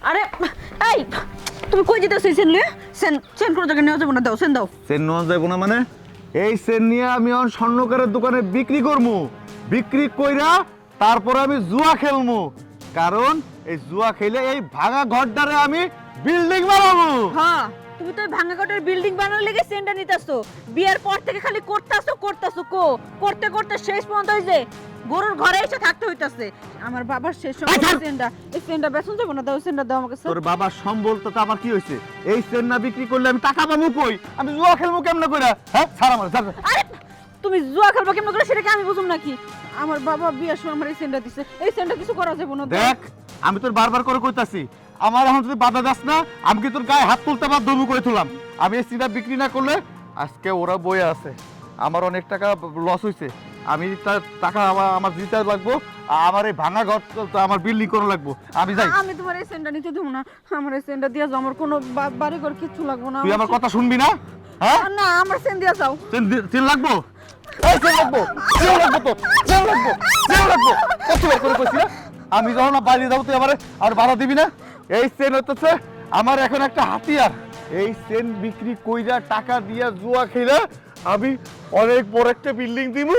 আরে এই তুমি কই যেতেছো সেন লিয়ে সেন সেন কোন জায়গায় নিয়ে যাবো না, দাও সেন দাও। সেন নেওয়া যাবো না মানে? এই সেন নিয়ে আমি এখন স্বর্ণকারের দোকানে বিক্রি করবো, বিক্রি কইরা তারপর আমি জুয়া খেলবো। কারণ এই জুয়া খেলে এই ভাঙা ঘরটারে আমি বিল্ডিং বানাবো। হ্যাঁ, তুমি তো ভাঙা কাঠের বিল্ডিং বানানোর লেগে সেনটা নিতেছো। বিয়ের পর থেকে খালি করতেছো করতে করতে শেষ পর্যন্ত হই যে গরুর ঘরে এসে থাকতে হইতাছে। আমার বাবার শেষ সময় সেনটা, এই সেনটা বেচন যাবো না, দাও সেনটা দাও আমাকে। তোর বাবার সম্বলটা তো আমার কি হইছে? এই সেন না বিক্রি করলে আমি টাকা পাবো কই? আমি জুয়া খেলবো কেমনে কইরা? হ্যাঁ ছাড় আমার, ছাড়। আরে তুমি জুয়া খেলবা কেমন করে সেটা কি আমি বুঝুম নাকি? আমার বাবা বিয়ের সময় আমার এই সেনটা দিছে, এই সেনটা কিছু করা যাবে না। দেখ আমি তোর বারবার করে কইতাছি, আমার এখন যদি বাধা দাস না, আমি কি তোর গায়ে হাত তুলতে বাধ্য করে তুললাম। আমি এই সিনটা বিক্রি না করলে আজকে ওরা বয়ে আছে, আমার অনেক টাকা লস হইছে। আমি তার টাকা আমার দিতে লাগবো, আমার এই ভাঙা ঘর আমার বিল্ডিং করা লাগবো। আমি যাই। আমি তোমার এই সেনটা নিতে দেবো না, আমার এই সেনটা দিয়া যাও, আমার কোনো বাড়ি ঘর কিচ্ছু লাগবো না। তুই আমার কথা শুনবি না? হ্যাঁ না, আমার সেন দিয়া যাও। তিন লাগবো, এই তিন লাগবো, তিন লাগবো তো, তিন লাগবো, তিন লাগবো। কতবার করে কইছি না? আমি যখন বাইরে যাবো তুই আর ভাড়া দিবি না? এই সেন হচ্ছে আমার এখন একটা হাতিয়ার। এই সেন বিক্রি কইরা টাকা দিয়া জুয়া খেলা আমি অনেক বড় একটা বিল্ডিং দিব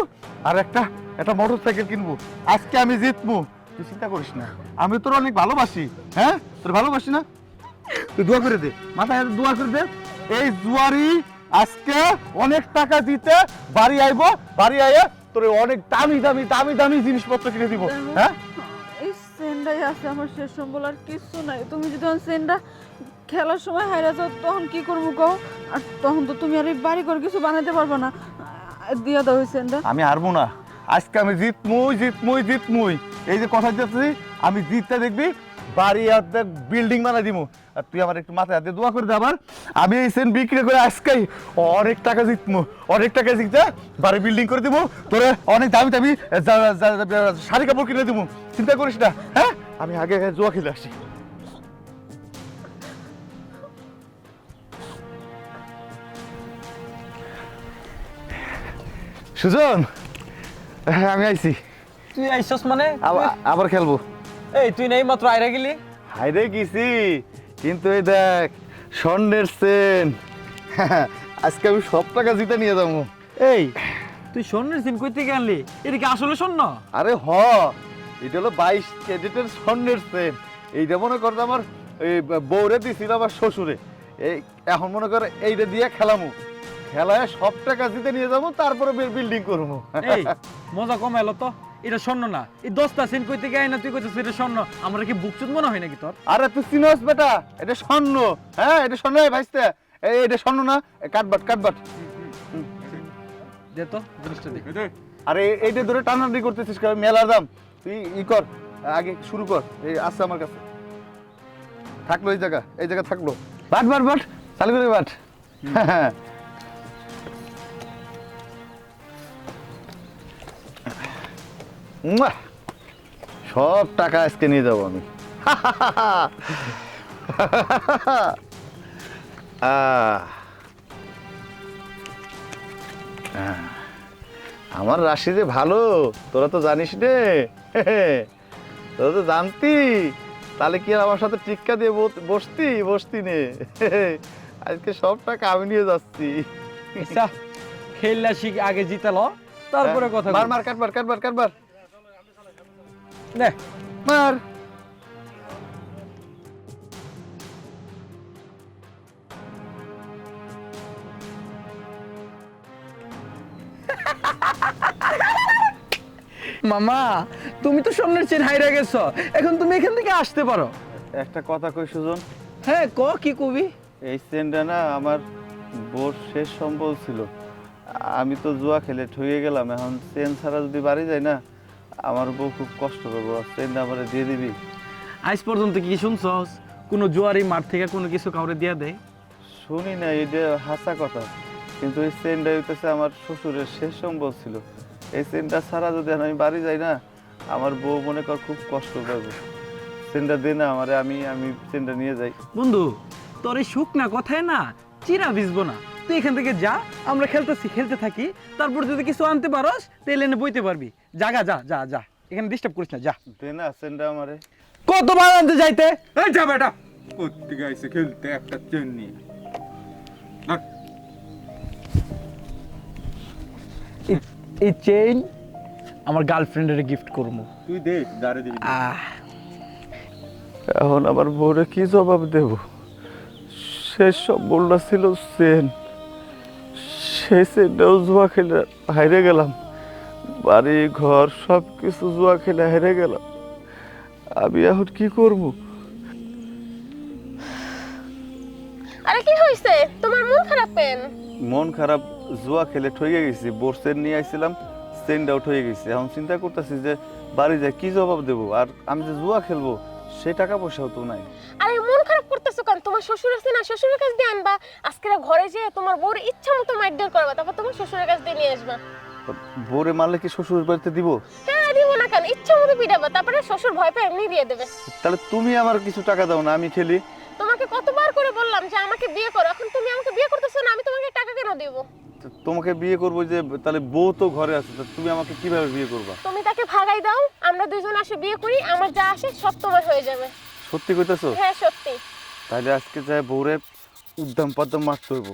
আর একটা মোটরসাইকেল কিনবো। আজকে আমি জিতবো, তুই চিন্তা করিস না। আমি তোর অনেক ভালোবাসি। হ্যাঁ তোর ভালোবাসি না? তুই দোয়া করে দে, মাথায় দোয়া করে দে। এই জুয়ারি আজকে অনেক টাকা দিতে বাড়ি আইবো, বাড়ি আইয়া তোর অনেক দামি দামি দামি দামি জিনিসপত্র কিনে দিব। হ্যাঁ এই সেনটাই আছে আমার শেষ সম্বল, আর কিছু নাই। তুমি যদি সেনটা খেলার সময় হারিয়ে যাও তখন কি করবো কও? আর তখন তো তুমি আর এই বাড়ি ঘর কিছু বানাতে পারবে না। দিয়া দাও এই সেনটা। আমি হারবো না, আজকে আমি জিতমুই। এই যে কথা দিতেছি, আমি জিততে দেখবি বাড়ি আর বিল্ডিং বানাই দিব। আর তুই আমার একটু মাথায় হাতে দোয়া করে দে। আবার আমি এই সেন বিক্রি করে আজকেই অনেক টাকা জিতমু, অনেক টাকা জিতে বাড়ি বিল্ডিং করে দিব, তোরে অনেক দামি দামি শাড়ি কাপড় কিনে দিব। চিন্তা করিস না। হ্যাঁ আমি আগে জুয়া খেলে আসি। সুজন, হ্যাঁ আমি আইছি। তুই আইছস মানে? আবার খেলবো। এই তুই নেই মাত্র আইরা গেলি। হাইরে গেছি, কিন্তু এই দেখ স্বর্ণের সেন। আজকে আমি সব টাকা জিতে নিয়ে যাবো। এই তুই স্বর্ণের সিন কই থেকে আনলি? এটা কি আসলে স্বর্ণ? আরে এটা হলো 22 ক্যারেটের স্বর্ণের সেন। এইটা মনে কর আমার এই বউরে দিছিল আমার শ্বশুরে। এই এখন মনে কর এইটা দিয়ে খেলামু, খেলায় সব টাকা জিতে নিয়ে যাবো, তারপরে বিল্ডিং করবো। এই মজা কম এলো তো, এটা স্বর্ণ না। এই 10টা সিন কই থেকে আইনা তুই কইছিস এটা স্বর্ণ? আমরা কি বুকচুদ মনে হয় নাকি তোর? আরে তুই চিনোস বেটা, এটা স্বর্ণ। হ্যাঁ এটা স্বর্ণ ভাইস্তে, এটা স্বর্ণ না। কাটবাট দে তো জিনিসটা দে। আরে এইটা ধরে টানাটানি করতেছিস কেন? মেলার দাম। তুই কর, আগে শুরু কর। এই আছে আমার কাছে, থাকলো এই জায়গা থাকলো। বাট চালু করে বাট। সব টাকা আজকে নিয়ে যাবো আমি। আমার রাশি যে ভালো, তোরা তো জানিস রে। তোরা তো জানতি, তাহলে কি আর আমার সাথে টিক্কা দিয়ে বসতি নে। আজকে সব টাকা আমি নিয়ে যাচ্ছি। আচ্ছা খেললা শিখ, আগে জিতালো তারপরে কথা বল। মার কাটবার দে মার। মামা, তুমি তো স্বর্ণের চেন হাইরা গেছো, এখন তুমি এখান থেকে আসতে পারো। একটা কথা কই সুজন। হ্যাঁ ক, কি কবি? এই চেনটা না আমার বোর শেষ সম্বল ছিল। আমি তো জুয়া খেলে ঠকে গেলাম। এখন চেন ছাড়া যদি বাড়ি যায় না, আমার বউ খুব কষ্ট করবো। চেনটা আমার দিয়ে দিবি? আজ পর্যন্ত কি শুনছস কোনো জুয়ারি মাঠ থেকে কোনো কিছু কাউরে দিয়া দেয়? শুনি না, এটা হাসা কথা। কিন্তু এই চেনটা হইতেছে আমার শ্বশুরের শেষ সম্বল ছিল। এই চেনটা ছাড়া যদি আমি বাড়ি যাই না, আমার বউ মনে কর খুব কষ্ট পাবে। চেনটা দে না আমারে, আমি চেনটা নিয়ে যাই। বন্ধু, তোর এই সুখ না কথায় না চিরা ভিজবো না। তুই এখান থেকে যা, আমরা খেলতে থাকি। তারপর যদি কিছু আনতে পারস তাহলে এনে বইতে পারবি। যা, এখানে ডিস্টার্ব করিস না, যা। দে না চেনটা আমারে। কতবার আনতে যাইতে? এই যা বেটা, কোত্থেকে আইছে খেলতে একটা চেন নিয়ে। ধর। এই চেইন আমার গার্লফ্রেন্ডের গিফট করবো। তুই দেখ দাঁড়ে দিবি। এখন আমার বউরে কি জবাব দেব? শেষ সব বলটা ছিল সেন, সেই সেনটাও জুয়া খেলে হাইরে গেলাম। বাড়ি ঘর সব কিছু জুয়া খেলে হেরে গেলাম। আমি এখন কি করব? আরে কি হইছে তোমার মন খারাপ কেন? মন খারাপ, জুয়া খেলে ঠকে গেছি। বোর সেন নিয়ে আইছিলাম, সেনটাও ঠকে গেছি। এখন চিন্তা করতেছি যে বাড়ি যায় কি জবাব দেব। আর আমি যে জুয়া খেলবো সেই টাকা পয়সাও তো নাই। আরে মন খারাপ করতেছো কেন? তোমার শ্বশুর আছে না, শ্বশুরের কাছে দিয়ে আনবা। আজকে ঘরে যেয়ে তোমার বউর ইচ্ছা মতো মারধর করবা, তারপর তোমার শ্বশুরের কাছে দিয়ে নিয়ে আসবা। বোরে মারলে কি শ্বশুর বাড়িতে দিব? হ্যাঁ দিব না কেন, ইচ্ছা মতো পিটাবা, তারপরে শ্বশুর ভয় পেয়ে এমনি দিয়ে দেবে। তাহলে তুমি আমার কিছু টাকা দাও না, আমি খেলি। তোমাকে কতবার করে বললাম যে আমাকে বিয়ে করো, এখন তুমি আমাকে বিয়ে করতেছো না, আমি তোমাকে টাকা কেন দেব? তো তোমাকে বিয়ে করবো যে, তাহলে বউ তো ঘরে আছে, তা তুমি আমাকে কিভাবে বিয়ে করবা? তুমি তাকে ভাগাই দাও, আমরা দুজন আসে বিয়ে করি, আমার যা আসে সব তোমার হয়ে যাবে। সত্যি কইতেছো? হ্যাঁ সত্যি। তাহলে আজকে যায় বউরে উদ্দাম পাদ্দাম মারতে হইব।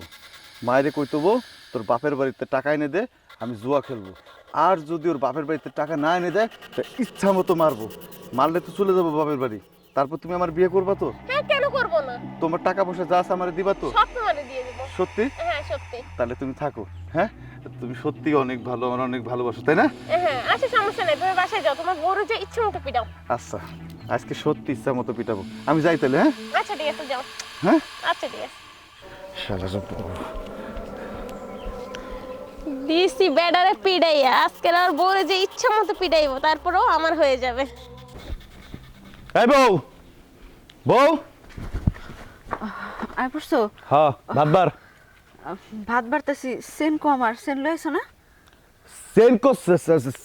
মায়েরে কইতবো তোর বাপের বাড়িতে টাকা এনে দে, আমি জুয়া খেলবো। আর যদি ওর বাপের বাড়িতে টাকা না এনে দেয় তা ইচ্ছা মতো মারবো। মারলে তো চলে যাবো বাপের বাড়ি। তারপর তুমি আমার বিয়ে করবা তো? হ্যাঁ কেন করবো না, তোমার টাকা পয়সা যা আছে আমারে দিবা তো? সব তোমারে দিয়ে দেবো। সত্যি? হ্যাঁ সত্যি। তাহলে তুমি থাকো। হ্যাঁ, তুমি সত্যি অনেক ভালো, আমার অনেক ভালোবাসো, তাই না? হ্যাঁ আচ্ছা সমস্যা নেই, তুমি বাসায় যাও, তোমার বউর যে ইচ্ছা মতো পিটাও। আচ্ছা, আজকে সত্যি ইচ্ছা মতো পিটাবো। আমি যাই তাহলে। হ্যাঁ আচ্ছা ঠিক আছে যাও। হ্যাঁ, আচ্ছা ঠিক আছে। শালা সব দিছি বেডারে পিডাইয়া, আজকে আর বউরে যে ইচ্ছা মতো পিডাইবো, তারপরেও আমার হয়ে যাবে। এই বউ, বউ। আয় পড়ছো? হ্যাঁ, ভাতবার। ভাত বাড়তেছি। সেন কো আমার, সেন লইছো না?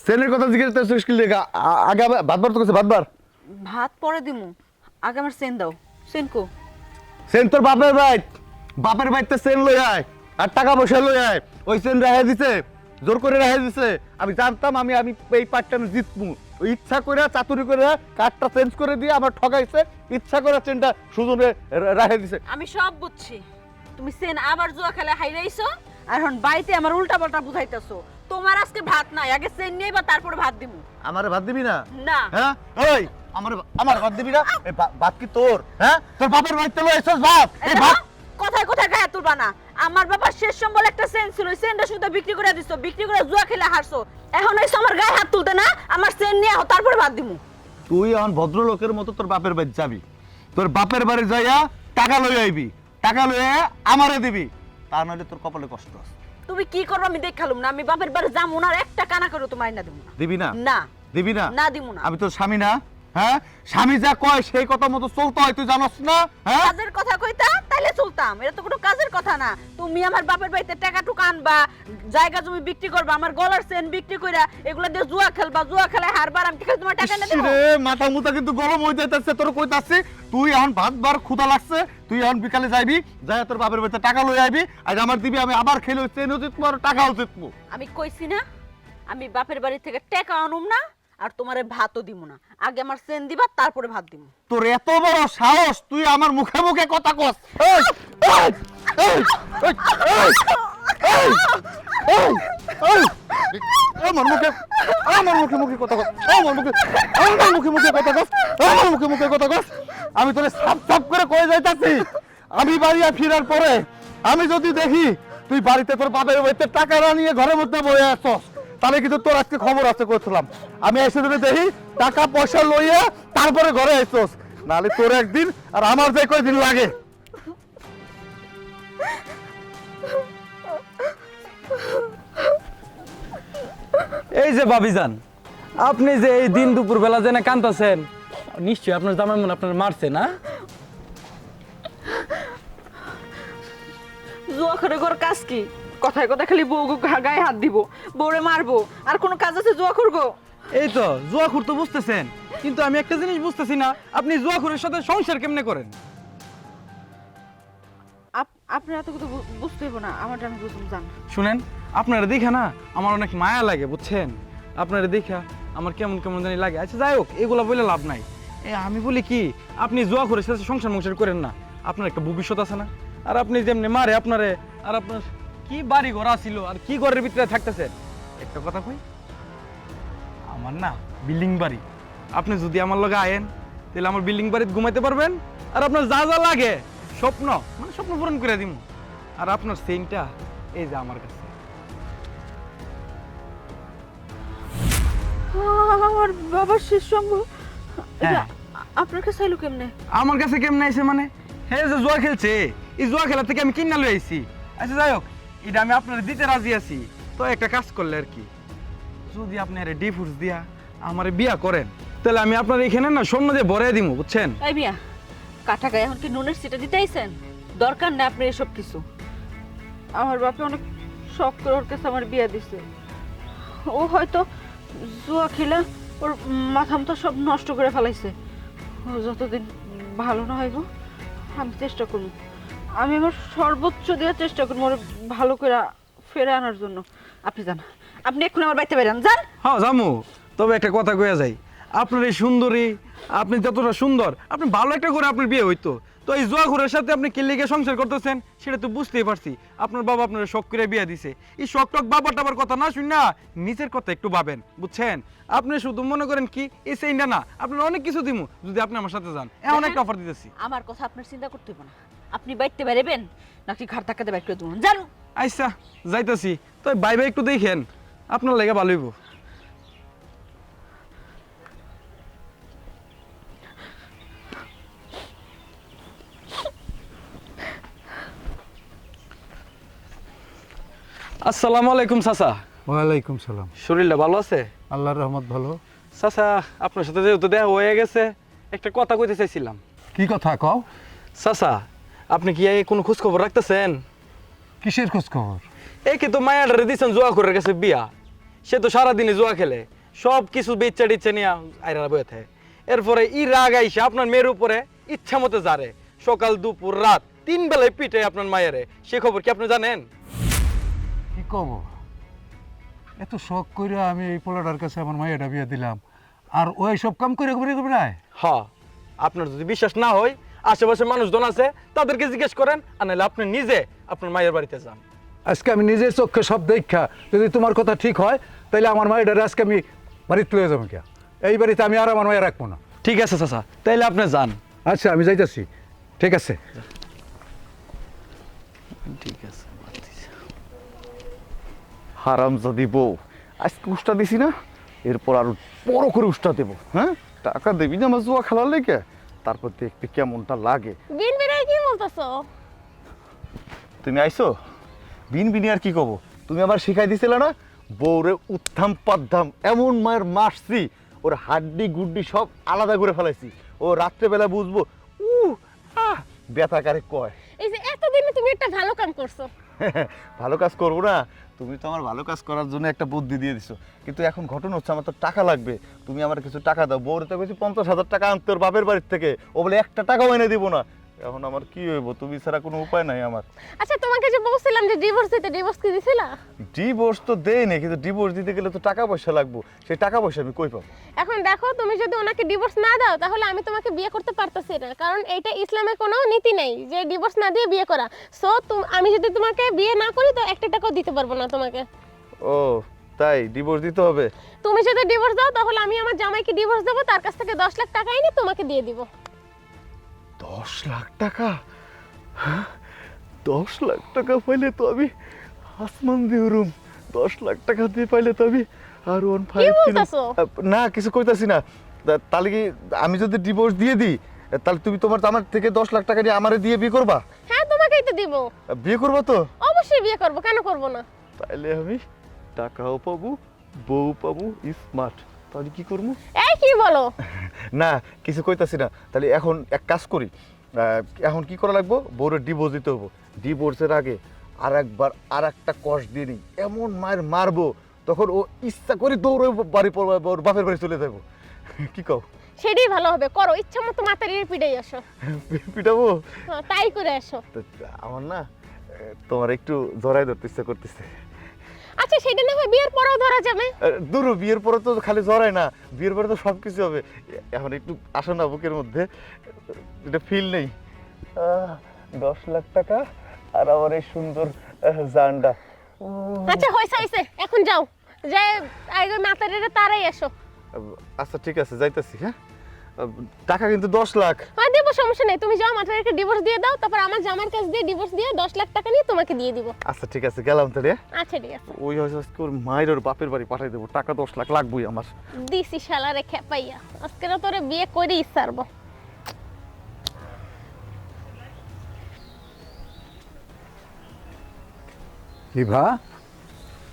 সেনের কথা জিজ্ঞেস করছিস কি লেগা? আগে ভাতবার তো কইছে ভাতবার। ভাত পরে দিমু, আগে আমার সেন দাও। সেন কো? সেন তোর বাপের বাইত, বাপের বাইতে সেন লই আয় আর টাকা পয়সা লই আয়। ওই সেন রেহাই দিছে, জোর করে রেহাই দিছে। আমি জানতাম আমি আমি এই পার্টটা জিতবো। ওই ইচ্ছা করে চাতুরি করে কার্ডটা চেঞ্জ করে দিয়ে আমার ঠকাইছে। ইচ্ছা করে চেনটা সুজনে রেহাই দিছে। আমি সব বুঝছি। তুমি সেন আবার জুয়া খেলে হাইরাইছো, আর এখন বাড়িতে আমার উল্টা পাল্টা বুঝাইতেছো। তোমার আজকে ভাত নাই, আগে সেন নিয়ে বা তারপরে ভাত দিমু। আমারে ভাত দিবি না? না। হ্যাঁ, ওই আমার ভাত দিবি না? এই ভাত কি তোর? হ্যাঁ, তোর বাপের বাড়িতে লই আইছস ভাত। এই ভাত কোথায় কোথায় গায়ে তুলবা না। আমার বাবার শেষ সম্বল একটা সেন ছিল, ওই সেনটা শুধু বিক্রি করে দিছো, বিক্রি করে জুয়া খেলে হারছো। এখন এসে আমার গায়ে হাত তুলতে না, আমার সেন নিয়ে তারপরে ভাত দিমু। তুই এখন ভদ্রলোকের মতো তোর বাপের বাড়ি যাবি। তোর বাপের বাড়ি যাইয়া টাকা লই আইবি, টাকা লই আমারে দিবি। তা নইলে তোর কপালে কষ্ট আছে। তুমি কি করবা আমি দেখালুম না। আমি বাপের বাড়ি যামু না, আর একটা কানা করে তোমার না দিমু না। দিবি না? না দিবি না? না দিমু না। আমি তোর স্বামী না? হ্যাঁ, স্বামী যা কয় সেই কথা মতো চলতে হয়, তুই জানোস না? হ্যাঁ, কাজের কথা কইতা তাইলে চলতাম, এটা তো কোনো কাজের কথা না। তুমি আমার বাপের বাড়িতে টাকা টুকা আনবা, জায়গা জমি বিক্রি করবা, আমার গলার চেন বিক্রি কইরা এগুলা দিয়ে জুয়া খেলবা, জুয়া খেলায় হারবার, আমি কি খালি তোমার টাকা এনে দেব? রে মাথা মুথা কিন্তু গরম হয়ে যাইতেছে। তোর কইতাছি তুই এখন ভাতবার ক্ষুধা লাগছে, তুই এখন বিকালে যাইবি, যাই তোর বাপের বাড়িতে টাকা লই আইবি, আর আমার দিবি। আমি আবার খেলে চেনও জিতবো আর টাকাও জিতবো। আমি কইছি না আমি বাপের বাড়ি থেকে টাকা আনুম না, আর তোমারে ভাতও দিমু না। আগে আমার চেন দিবা, তারপরে ভাত দিমু। তোর এত বড় সাহস, তুই আমার মুখে মুখে কথা কস? এই, এই, এই, এই, এই, এই, এই, এই, আমার মুখে মুখে কথা কস। আমার মুখে মুখে কথা কস। আমার মুখে মুখে কথা কস। আমি তোরে সাপ সাপ করে কয়ে যাইতাছি, আমি বাড়ি ফিরার পরে আমি যদি দেখি তুই বাড়িতে তোর বাপের বাড়িতে টাকা না নিয়ে ঘরের মধ্যে বসে আসছস, তাহলে কিন্তু তোর আজকে খবর আছে করছিলাম। আমি এসে যদি দেখি টাকা পয়সা লইয়া তারপরে ঘরে আসছস, নাহলে তোর একদিন আর আমার যে কয়দিন লাগে। এই যে ভাবিজান, আপনি যে এই দিন দুপুর বেলা জেনে কাঁদতেছেন, নিশ্চয়ই আপনার জামাই মনে আপনার মারছে না? জুয়া করে ঘর কাজ কি? কথায় কথা খালি বউ গায়ে হাত দিব, বউরে মারবো, আর কোনো কাজ আছে জুয়া করবো? এই তো জুয়াখুর তো বুঝতেছেন, কিন্তু আমি একটা জিনিস বুঝতেছি না, আপনি জুয়াখুরের সাথে সংসার কেমনে করেন? আপনি এত কথা বুঝতে হইব না, আমার আমি বুঝুন জান। শুনেন, আপনারা দেখা না আমার অনেক মায়া লাগে, বুঝছেন? আপনারা দেখা আমার কেমন কেমন জানি লাগে। আচ্ছা যাই হোক, এগুলা বলে লাভ নাই। আমি বলি কি, আপনি জুয়া করে সাথে সংসার করেন না, আপনার একটা ভবিষ্যৎ আছে না? আর আপনি যেমনি মারে আপনারে, আর আপনার কি বাড়ি ঘর ছিল, আর কি ঘরের ভিতরে থাকতেছেন? একটা কথা কই, আমার না বিল্ডিং বাড়ি, আপনি যদি আমার লগে আয়েন তাহলে আমার বিল্ডিং বাড়িতে ঘুমাইতে পারবেন, আর আপনার যা যা লাগে স্বপ্ন মানে স্বপ্ন পূরণ করে দিব। আর আপনার সেন্টটা এই যে আমার কাছে। আমার বাবার শেষ সঙ্গ হ্যাঁ। আপনার কাছে এলো কেমনে? আমার কাছে কেমন আইছে মানে, হ্যাঁ যে জুয়া খেলছে, এই জুয়া খেলা থেকে আমি কিনা লই আইছি। আচ্ছা যাই হোক, এটা আমি আপনার দিতে রাজি আছি। তো একটা কাজ করলে আর কি, যদি আপনি আরে ডিভোর্স দিয়া আমারে বিয়া করেন, তাহলে আমি আপনার এখানে না স্বর্ণ দিয়ে ভরে দিব, বুঝছেন? এই মিয়া, কাটা গায়ে এখন কি নুনের সিটা দিতে আইছেন? দরকার না আপনার এসব কিছু। আমার বাপে অনেক শখ করে ওর কাছে আমার বিয়ে দিছে। ও হয়তো জুয়া খেলা ওর মাথা মতো সব নষ্ট করে ফেলাইছে। ও যতদিন ভালো না হইব আমি চেষ্টা করব, আমি আমার সর্বোচ্চ দেওয়ার চেষ্টা করবো ওর ভালো করে ফেরে আনার জন্য। আপনি যান, আপনি এখন আমার বাড়িতে বেরান, যান। হ্যাঁ জামু, তবে একটা কথা কইয়া যাই, আপনার এই সুন্দরী, আপনি যতটা সুন্দর, আপনি ভালো একটা করে আপনার বিয়ে হইতো। তো এই জুয়া ঘরের সাথে আপনি কে লেগে সংসার করতেছেন সেটা তো বুঝতেই পারছি। আপনার বাবা আপনার শখ করে বিয়ে দিছে, এই শখ টক বাবা টাবার কথা না শুন না, নিজের কথা একটু ভাবেন, বুঝছেন? আপনি শুধু মনে করেন কি এই সেইটা না, আপনার অনেক কিছু দিমু যদি আপনি আমার সাথে যান। এমন একটা অফার দিতেছি। আমার কথা আপনার চিন্তা করতে হবে না, আপনি বাইতে বেরোবেন নাকি ঘাট ধাক্কাতে বাইক করে দেবেন, যান। আচ্ছা যাইতাছি, তো ভাই একটু দেখেন, আপনার লেগে ভালো হইব। আসসালামু আলাইকুম চাচা। ওয়ালাইকুম সালাম। শরীরটা ভালো আছে? আল্লাহর রহমত ভালো। চাচা আপনার সাথে যেহেতু দেখা হয়ে গেছে, একটা কথা কইতে চাইছিলাম। কি কথা কও? চাচা আপনি কি এই কোনো খোঁজ খবর রাখতেছেন? কিসের খোঁজ খবর? এই কি তো মায়াডারে দিচ্ছেন জুয়া করে গেছে বিয়া, সে তো সারাদিনে জুয়া খেলে, সব কিছু বেচা টিচ্ছে নিয়ে আইরা বয়ে থাকে। এরপরে ই রাগ আইসে আপনার মেয়ের উপরে ইচ্ছা মতো জারে, সকাল দুপুর রাত 3 বেলায় পিটে আপনার মায়েরে। সে খবর কি আপনি জানেন? কি কব, এত শখ করে আমি এই পোলাটার কাছে আমার মায়েরা বিয়ে দিলাম, আর ওই সব কাম করে করবে না। হ্যাঁ, আপনার যদি বিশ্বাস না হয় আশেপাশে মানুষজন আছে তাদেরকে জিজ্ঞেস করেন, আর নাহলে আপনি নিজে আপনার মায়ের বাড়িতে যান। আজকে আমি নিজের চোখে সব দেখা, যদি তোমার কথা ঠিক হয় তাহলে আমার মায়েরারে আজকে আমি বাড়িতে লয়ে যাবো। কে এই বাড়িতে আমি আর আমার মায়ের রাখবো না। ঠিক আছে চাচা, তাইলে আপনি যান। আচ্ছা আমি যাইতেছি, ঠিক আছে। ঠিক আছে। হারাম যদি বউ, আজকে উষ্টা দিছি না, এরপর আরো বড় করে উষ্টা দেবো। হ্যাঁ, টাকা দেবি না আমার জুয়া খেলার লেগে, তারপর দেখতে কেমনটা লাগে। বিন বিরাই কি বলতেছো? তুমি আইছো বিন বিনি আর কি কব, তুমি আবার শিখাই দিছিলে না বউরে উত্থাম পাদ্ধাম, এমন মায়ের মারছি ওর হাড্ডি গুড্ডি সব আলাদা করে ফেলাইছি। ও রাত্রেবেলা বুঝবো ব্যথা কারে কয়। এই যে এতদিনে তুমি একটা ভালো কাম করছো। ভালো কাজ করবো না, তুমি তো আমার ভালো কাজ করার জন্য একটা বুদ্ধি দিয়ে দিছো, কিন্তু এখন ঘটনা হচ্ছে আমার তো টাকা লাগবে। তুমি আমার কিছু টাকা দাও, বউরে তো বেশি 50,000 টাকা আনতে ওর বাপের বাড়ির থেকে, ও বলে 1 টাকাও এনে দিব না। এখন আমার কি হইব, তুমি ছাড়া কোনো উপায় নাই আমার। আচ্ছা তোমাকে যে বলছিলাম যে ডিভোর্স দিতে, ডিভোর্স কি দিছিলা? ডিভোর্স তো দেই না, কিন্তু ডিভোর্স দিতে গেলে তো টাকা পয়সা লাগবে, সেই টাকা পয়সা আমি কই পাবো? এখন দেখো, তুমি যদি ওনাকে ডিভোর্স না দাও তাহলে আমি তোমাকে বিয়ে করতে পারতাছি না, কারণ এইটা ইসলামের কোনো নীতি নেই যে ডিভোর্স না দিয়ে বিয়ে করা। সো আমি যদি তোমাকে বিয়ে না করি তো 1 টাকাও দিতে পারবো না তোমাকে। ও তাই, ডিভোর্স দিতে হবে? তুমি যদি ডিভোর্স দাও তাহলে আমি আমার জামাইকে ডিভোর্স দেবো, তার কাছ থেকে 10 লাখ টাকা এনে তোমাকে দিয়ে দিব। 10 লাখ টাকা? 10 লাখ টাকা পাইলে তো আমি আসমান দিয়ে উড়ুম। 10 লাখ টাকা দিয়ে পাইলে তো আমি আর ওয়ান কি ফাইভ বলতাছো? না, কিছু কইতাছি না। তাহলে কি আমি যদি ডিভোর্স দিয়ে দিই, তাহলে তুমি তোমার আমার থেকে 10 লাখ টাকা নিয়ে আমারে দিয়ে বিয়ে করবা? হ্যাঁ তোমাকেই তো দিব। বিয়ে করবা তো? অবশ্যই বিয়ে করব, কেন করব না? তাইলে আমি টাকাও পাবো, বউ পাবো, স্মার্ট। তাহলে কি করবো? এই কি বলো? না কিছু কইতাছি না। তাহলে এখন এক কাজ করি, এখন কি করা লাগবো, বউরে ডিভোর্স দিতে হবো। ডিভোর্সের আগে আর একটা কষ দিয়ে নিই, এমন মায়ের মারবো তখন ও ইচ্ছা করে দৌড়ে বাড়ি ওর বাপের বাড়ি চলে যাবো। কি কও? সেটাই ভালো হবে, করো ইচ্ছা মতো মাতারির পিটাই আসো। পিটাবো? হ্যাঁ তাই করে আসো। তো আমার না তোমার একটু জড়াই ধরতে ইচ্ছা করতেছে। আচ্ছা সেটা না হয় বিয়ের পরেও ধরা যাবে। দূর বিয়ের পরে তো খালি জড়ায় না, বিয়ের পরে তো সব কিছু হবে। এখন একটু আসো না বুকের মধ্যে, এটা ফিল নেই। 10 লাখ টাকা আর আমার এই সুন্দর জানটা। আচ্ছা হইছে এখন যাও, যাই আগে মাতারিরে তারাই এসো। আচ্ছা ঠিক আছে যাইতেছি। হ্যাঁ টাকা কিন্তু 10 লাখ। হ্যাঁ দেবো, সমস্যা নেই, তুমি যাও মাতারিকে ডিভোর্স দিয়ে দাও, তারপর আমার জামার কাছে দিয়ে ডিভোর্স দিয়ে 10 লাখ টাকা নিয়ে তোমাকে দিয়ে দিব। আচ্ছা ঠিক আছে গেলাম তাহলে। আচ্ছা ঠিক আছে, ওই হয়তো আজকে ওর মায়ের ওর বাপের বাড়ি পাঠাই দেবো, টাকা 10 লাখ লাগবেই আমার। দিছি শালারে খেপাইয়া, আজকে না তোরে বিয়ে করেই ছাড়বো। লিভা,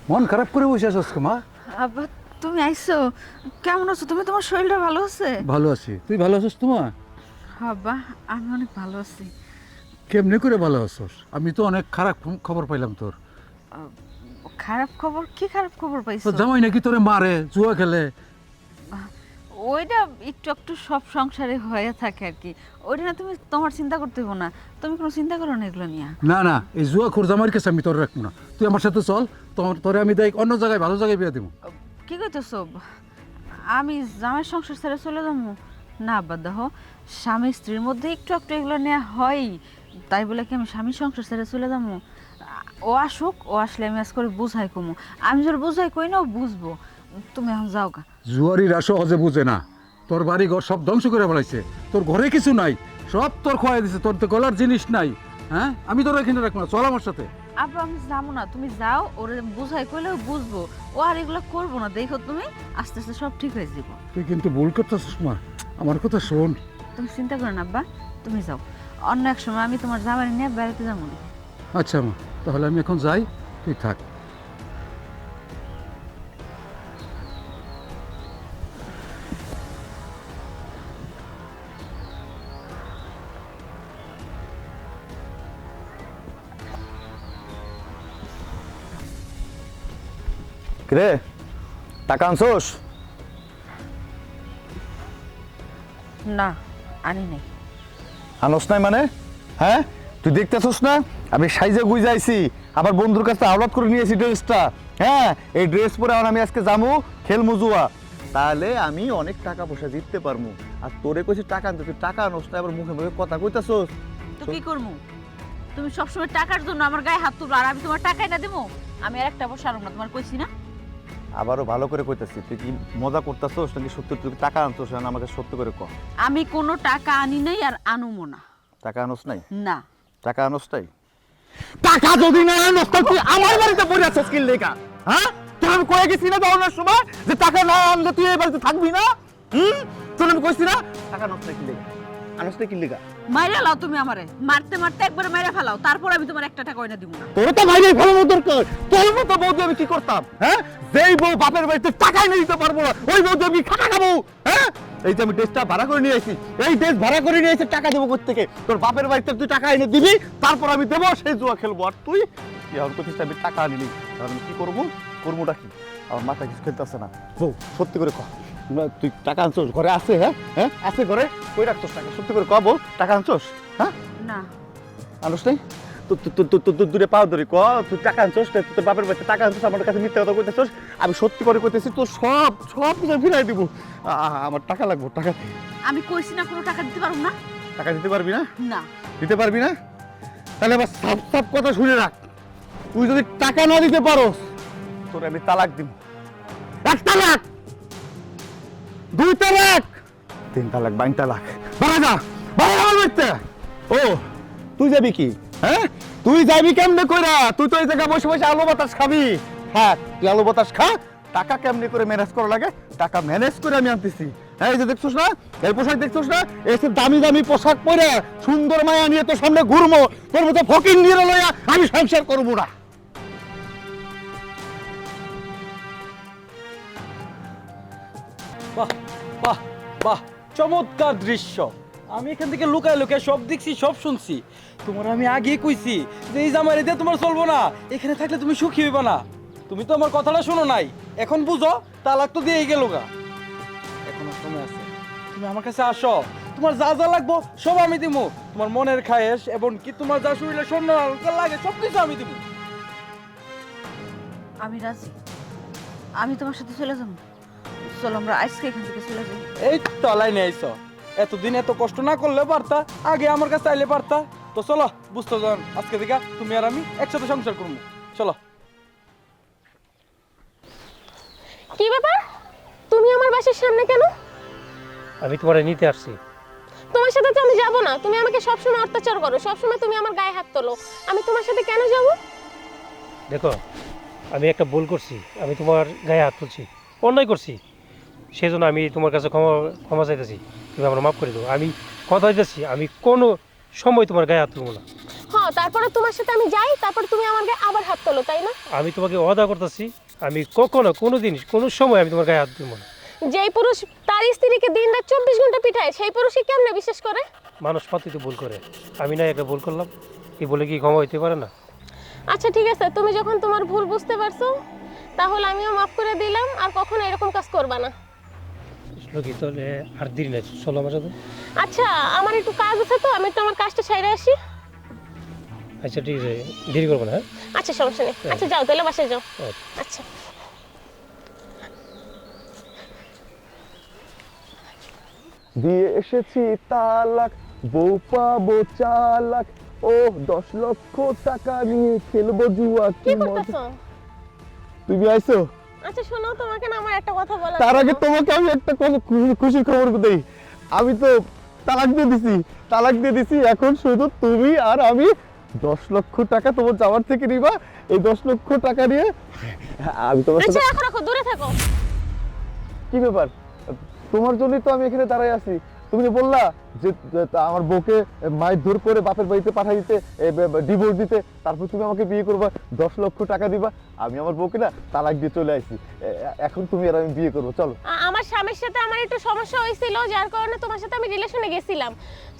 মন খারাপ করে বসে আছিস মা? আব্বা তুমি আইছো, কেমন আছো তুমি? তোমার শরীরটা ভালো আছে? ভালো আছি, তুই ভালো আছিস তোমার? আব্বা আমি অনেক ভালো আছি। কেমনে করে ভালো আছিস? আমি তো অনেক খারাপ খবর পাইলাম তোর। খারাপ খবর? কি খারাপ খবর পাইছো? তোর জামাই নাকি তোরে মারে, জুয়া খেলে। ওইটা একটু একটু সব সংসারে হয়ে থাকে আর কি, ওইটা না তুমি তোমার চিন্তা করতে হবে না, তুমি কোনো চিন্তা করো না এগুলো নিয়ে। না না, এই জুয়া খোর জামাইয়ের কাছে আমি তোর রাখবো না। তুই আমার সাথে চল, তোরে আমি দেখ অন্য জায়গায় ভালো জায়গায় বিয়ে দেবো। কি কইতেছো? আমি জামাই সংসার ছেড়ে চলে যাবো? না আব্বা দেখো, স্বামী স্ত্রীর মধ্যে একটু একটু এগুলো নেওয়া হয়, তাই বলে কি আমি স্বামীর সংসার ছেড়ে চলে যাবো? ও আসুক, ও আসলে আমি আজ করে বুঝাই কমু, আমি যদি বুঝাই কই না ও বুঝবো। তুমি এখন যাও গা। জুয়ারিরা সহজে বুঝে না, তোর বাড়ি ঘর সব ধ্বংস করে ফেলাইছে, তোর ঘরে কিছু নাই, সব তোর খোয়াই দিছে, তোর তো গলার জিনিস নাই। হ্যাঁ আমি তোর এখানে রাখবো না, চল আমার সাথে। আব্বা আমি যাবো না, তুমি যাও, ওরে বুঝাই কইলে ও বুঝবো, ও আর এগুলো করবো না, দেখো তুমি আস্তে আস্তে সব ঠিক হয়ে যাবো। তুই কিন্তু ভুল করতেছিস মা, আমার কথা শোন। তুমি চিন্তা করো না আব্বা, তুমি যাও, অন্য এক সময় আমি তোমার জামাই নিয়ে বেড়াতে যাবো না। আচ্ছা মা, তাহলে আমি এখন যাই, তুই থাক। রে টাকা আনছোস? না আনি নাই। আনস নাই মানে? হ্যাঁ তুই দেখতেছস না আমি সাইজে গুইজাইছি, আবার বন্ধুর কাছে আওলাদ করে নিয়েছি ড্রেসটা। হ্যাঁ এই ড্রেস পরে আর আমি আজকে যাবো খেলমু জুয়া, তাহলে আমি অনেক টাকা পয়সা জিততে পারবো। আর তোরে কইছি টাকা আনতে, তুই টাকা আনস না, আবার মুখে মুখে কথা কইতাছস। তো কি করবো? তুমি সবসময় টাকার জন্য আমার গায়ে হাত তুলো, আর আমি তোমার টাকাই না দেবো? আমি আর একটা বসে আরো না, তোমার কইছি না? আবারও ভালো করে কইতাছি, তুই কি মজা করতেছস নাকি সত্যি? তুই টাকা আনছস না, আমাকে সত্য করে ক। আমি কোনো টাকা আনি নাই আর আনুমো না। টাকা আনস নাই? না। টাকা আনস নাই? টাকা যদি না আনস তাহলে তুই আমার বাড়িতে পড়ে আছিস কি লেখা? হ্যাঁ তোর আমি কয়ে গেছি না যাওয়ার সময় যে টাকা না আনলে তুই এই বাড়িতে থাকবি না? তোর আমি কইছি না টাকা আনস নাই কি লেখা? আনস নাই কি লেখা? মাইরা লাও তুমি আমারে, মারতে মারতে একবারে মাইরা ফেলাও, তারপর আমি তোমার একটা টাকা না দিব না। তোর তো ভাই ভালো মতো দরকার, তোর মতো বৌদি আমি কি করতাম? হ্যাঁ যেই বউ বাপের বাড়িতে টাকাই নিয়ে দিতে পারবো না, ওই বৌদি আমি খাটা খাবো। হ্যাঁ এই যে আমি ড্রেসটা ভাড়া করে নিয়ে আসি, এই ড্রেস ভাড়া করে নিয়ে এসে টাকা দেবো কোথেকে? তোর বাপের বাড়িতে তুই টাকা এনে দিবি, তারপর আমি দেবো, সেই জুয়া খেলবো। আর তুই কি এখন করছিস? আমি টাকা আনিনি, আমি কি করবো? করবোটা কি? আমার মাথা কিছু খেলতেছে না। বউ সত্যি করে কহ, তুই টাকা আনছোস? ঘরে আছে? হ্যাঁ হ্যাঁ আছে ঘরে? কই রাখছোস টাকা? সত্যি করে কহ বউ, টাকা আনছোস? হ্যাঁ না। আনস নাই? দূরে পাও ধরে ক, তুই টাকা আনছোস? তোর বাপের বাড়িতে টাকা আনছোস, আমার কাছে মিথ্যা কথা কইতেছস। আমি সত্যি করে কইতেছি, তোর সব সব কিছু ফিরাই দিব। আমার টাকা লাগবে, টাকা দে। আমি কইছি না কোনো টাকা দিতে পারবো না? টাকা দিতে পারবি না? না। দিতে পারবি না? তাহলে আবার সব সব কথা শুনে রাখ, তুই যদি টাকা না দিতে পারোস তোর আমি তালাক দিব। 1 তালাক, 2 তালাক, 3 তালাক, 22 তালাক। বাড়া যা, বাড়া আমার বাড়িতে। ও তুই যাবি কি? হ্যাঁ তুই যাবি কেমনে কইরা? তুই তো এই জায়গায় বসে বসে আলু বাতাস খাবি। হ্যাঁ তুই আলু বাতাস খা, টাকা কেমনে করে ম্যানেজ করা লাগে টাকা ম্যানেজ করে আমি আনতেছি। হ্যাঁ এই যে দেখছস না এই পোশাক, দেখছস না এসে দামি দামি পোশাক পরে সুন্দর মায়া নিয়ে তোর সামনে ঘুরবো, তোর মতো ফকির নিয়ে লইয়া আমি সংসার করবো না। বাহ বাহ বাহ, চমৎকার দৃশ্য। আমি এখান থেকে লুকায় লুকায় সব দেখছি, সব শুনছি। তোমার আমি আগেই কইছি যে এই জামাই দিয়ে তোমার চলবো না, এখানে থাকলে তুমি সুখী হইবা না। তুমি তো আমার কথাটা শোনো নাই, এখন বুঝো, তালাক তো দিয়েই গেল গা। এখনো সময় আছে, তুমি আমার কাছে আসো, তোমার যা যা লাগবো সব আমি দিব। তোমার মনের খায়েশ এবং কি তোমার যা শরীরে স্বর্ণ লাগে সব কিছু আমি দিব। আমি রাজি, আমি তোমার সাথে চলে যাবো। চলো আমরা আজকে এখান থেকে চলে যাই। এই তো লাইনে আইছো, এতদিন এত কষ্ট না করলে পারতা, আগে আমার কাছে আইলে পারতা। তো চলো বুঝতে যান, আজকে থেকে তুমি আর আমি একসাথে সংসার করবো। চলো। কি ব্যাপার, তুমি আমার বাসার সামনে কেন? আমি তোমারে নিতে আসছি। তোমার সাথে তো আমি যাব না, তুমি আমাকে সবসময় অত্যাচার করো, সবসময় তুমি আমার গায়ে হাত তোলো, আমি তোমার সাথে কেন যাব? দেখো, আমি একটা ভুল করছি, আমি তোমার গায়ে হাত তুলছি, অন্যায় করছি, সেই জন্য আমি তোমার কাছে ক্ষমা চাইতেছি। তুমি আমার মাফ করে দেবো। আমি কথা দিতেছি, আমি কোনো সময় তোমার গায়ে হাত তুলবো না। হ্যাঁ, তারপরে তোমার সাথে আমি যাই, তারপর তুমি আমার গায়ে আবার হাত তোলো, তাই না? আমি তোমাকে ওয়াদা করতেছি, আমি কখনো কোনো দিন কোনো সময় আমি তোমার গায়ে হাত তুলবো না। যেই পুরুষ তার স্ত্রীকে দিন রাত 24 ঘন্টা পিঠায়, সেই পুরুষকে কেমনে বিশ্বাস করে? মানুষ পাতি তো ভুল করে, আমি না একটা ভুল করলাম, এই বলে কি ক্ষমা হইতে পারে না? আচ্ছা ঠিক আছে, তুমি যখন তোমার ভুল বুঝতে পারছো, তাহলে আমিও মাফ করে দিলাম, আর কখনো এরকম কাজ করবা না। কি তাহলে আর দেরি নাই, চলো আমার সাথে। আচ্ছা, আমার একটু কাজ আছে, তো আমি একটু আমার কাজটা সেরে আসি। আচ্ছা ঠিক আছে, দেরি করবো না। হ্যাঁ, আচ্ছা সমস্যা নেই। আচ্ছা যাও তাহলে, বাসায় যাও। আচ্ছা। দিয়ে এসেছি তালাক, বউ পাবো চালাক, ও 10 লক্ষ টাকা নিয়ে খেলবো জুয়া কি কি মজা। করতেছো? তুমি আইছো? আচ্ছা শোনো, তোমাকে না আমার একটা কথা বলা। তার আগে তোমাকে আমি একটা খুশির খবর দেই। আমি তো তালাক দিয়ে দিছি। এখন শুধু তুমি আর আমি 10 লক্ষ টাকা তোমার যাওয়ার থেকে নিবা। এই 10 লক্ষ টাকা নিয়ে আমি তোমার আচ্ছা সাথে। রাখো রাখো, দূরে থাকো। কি ব্যাপার? তোমার জন্যই তো আমি এখানে দাঁড়ায় আছি। তুমি যে বললা যে আমার বউকে মারধর করে বাপের বাড়িতে পাঠাই দিতে, ডিভোর্স দিতে, তারপর তুমি আমাকে বিয়ে করবা, 10 লক্ষ টাকা দিবা। আমি আমার বউকে না তালাক দিয়ে চলে আসছি। এখন তুমি আর আমি বিয়ে করবো, চলো। আমার স্বামীর সাথে আমার একটু সমস্যা হয়েছিল, যার কারণে তোমার সাথে আমি রিলেশনে গেছিলাম।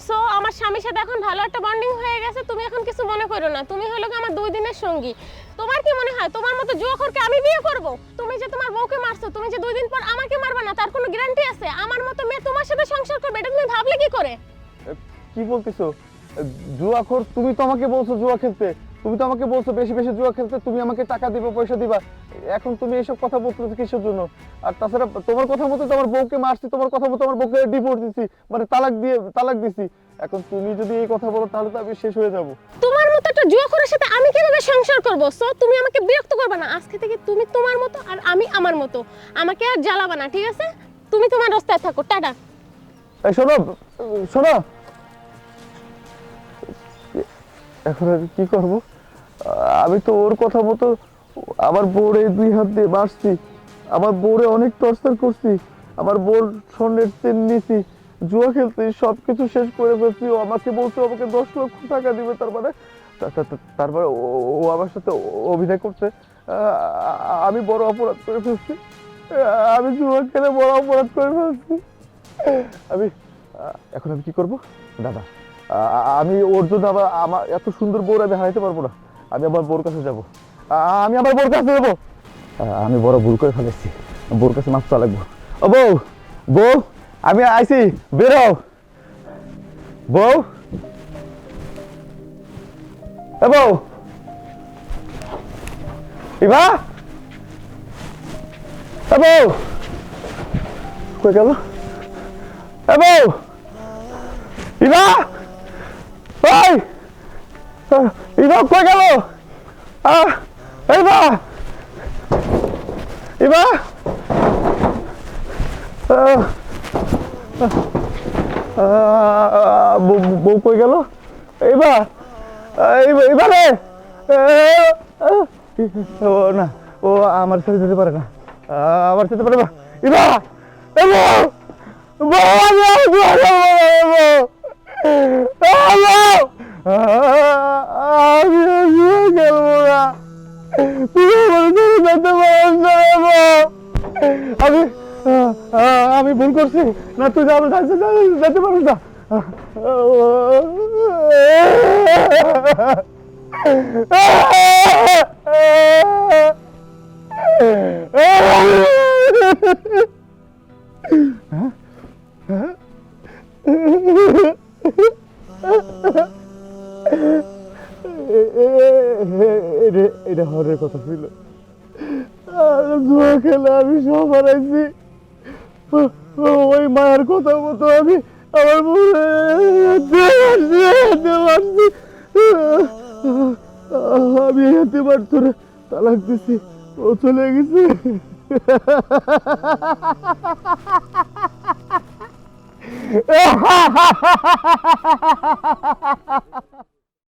সো আমার স্বামীর সাথে এখন ভালো একটা বন্ডিং হয়ে গেছে, তুমি এখন কিছু মনে করো না। তুমি হলো আমার 2 দিনের সঙ্গী। তোমার কি মনে হয় তোমার মতো জুয়াখোরকে আমি বিয়ে করব? তুমি যে তোমার বউকে মারছো, তুমি যে 2 দিন পর আমাকে মারবা না, তার কোনো গ্যারান্টি আছে? আমার মতো মেয়ে তোমার সাথে সংসার করবে, এটা তুমি ভাবলে কি করে? কি বলতেছো? জুয়াখোর? তুমি তো আমাকে বলছো জুয়া খেলতে, তুমি তো আমাকে বলছো বেশি বেশি জুয়া খেলতে, তুমি আমাকে টাকা দিবা, পয়সা দিবা। এখন তুমি এইসব কথা বলতেছো কিসের জন্য? আর তাছাড়া তোমার কথা মতো তো আমার বউকে মারছি, তোমার কথা মতো আমার বউকে ডিভোর্স দিছি, মানে তালাক দিছি। এখন তুমি যদি এই কথা বলো তাহলে তো আমি শেষ হয়ে যাব। তোমার মতো একটা জুয়াখোরের সাথে আমি কিভাবে সংসার করব? সো তুমি আমাকে বিরক্ত করবে না। আজকে থেকে তুমি তোমার মতো আর আমি আমার মতো। আমাকে আর জ্বালাবা না, ঠিক আছে? তুমি তোমার রাস্তায় থাকো, টাটা। এই শোনো শোনো, এখন আমি কি করবো? আমি তো ওর কথা মতো আমার বউরে 2 হাত দিয়ে মারছি, আমার বউরে অনেক টর্চার করছি, আমার বউর স্বর্ণের চেন নিয়েছি, জুয়া খেলতে সবকিছু শেষ করে ফেলছি। ও আমাকে বলছে আমাকে 10 লক্ষ টাকা দিবে, তারপরে ও আমার সাথে অভিনয় করছে। আমি বড় অপরাধ করে ফেলছি, আমি জুয়া খেলে বড় অপরাধ করে ফেলছি। এখন আমি কি করবো দাদা? আমি ওর জন্য আবার আমার এত সুন্দর বউর আমি হারাইতে পারবো না। আমি আবার বউর কাছে যাবো, আমি বড় ভুল করে ফেলেছি, বউর কাছে মাপ চাওয়া লাগবো। ও বউ, বউ আমি আইছি, বেরো বউ। এ বউ, ইভা, এ বউ কই গেল? এ বউ, ইভা, ওই ইভা কই গেল? ইভা, ইভা, বউ কই গেল? ইভা, ইভা রে, ও না, ও আমার সাথে যেতে পারে না, আমার সাথে পারে না। ইভা, বউ, আমি ভুল করছি না, তুই যেতে পারিস না। এটা হরের কথা ছিল, জুয়া খেলে আমি সব হারাইছি। ওই মায়ের কথা মতো আমি আমার আমি যেতে পারতো না, তালাক দিছি, ও চলে গেছে।